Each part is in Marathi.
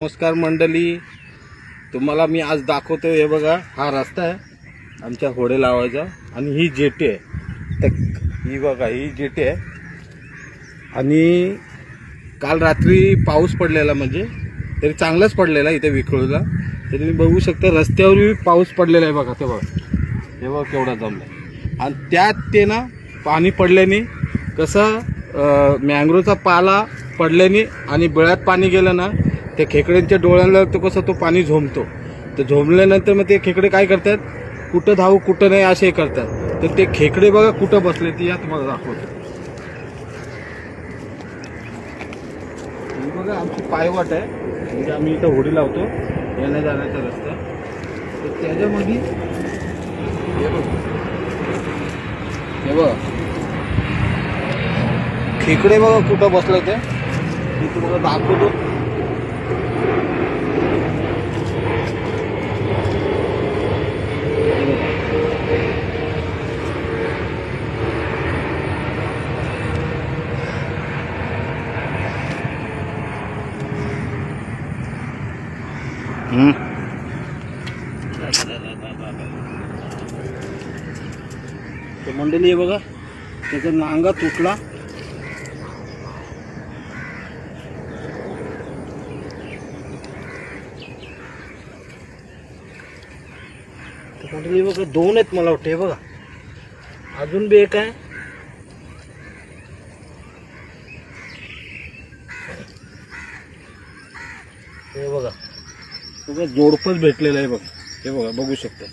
नमस्कार मंडळी, तुम्हाला मी आज दाखवतो. हे बघा, हा रस्ता आहे आमच्या होडे लावायचा आणि ही जेटी आहे. तर ही बघा, ही जेटी आहे. आणि काल रात्री पाऊस पडलेला, म्हणजे तरी चांगलाच पडलेला इथे विखळूला. तरी तुम्ही बघू शकता रस्त्यावरही पाऊस पडलेला आहे. बघा ते बघा, हे बघा केवढा जमला. आणि त्यात ते ना पाणी पडल्याने कसं मँग्रोवचा पाला पडल्याने आणि बिळात पाणी गेलं ना, त्या खेकड्यांच्या डोळ्यांना तो कसं तो पाणी झोंबतो. तर झोंबल्यानंतर मग ते खेकडे काय करतात, कुठं धावू कुठं नाही असे करतात. तर ते खेकडे बघा कुठं बसले ते या तुम्हाला दाखवतो. बघा आमची पायवाट आहे, म्हणजे आम्ही इथं होडी लावतो येण्या जाण्याचा रस्ता. तर त्याच्यामध्ये हे बघा खेकडे बघा कुठं बसले ते मी तुम्हाला दाखवतो. तर मंडळी हे बघा, त्याचा नांगा तुटला. तर मंडळी बघा, दोन आहेत मला वाटते. हे बघा अजून बी एक आहे. हे बघा बघा जोडपच भेटलेलं आहे बघा. हे बघा बघू शकता.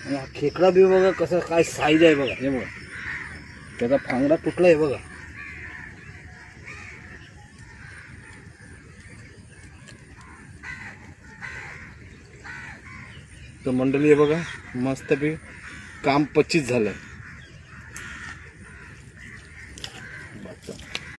आणि हा खेकडा बी बघा कसं काय साईज आहे बघा. हे बघा त्याचा फांगडा तुटला आहे बघा. तर मंडळी हे बघा मस्त बी काम 25 झालंय.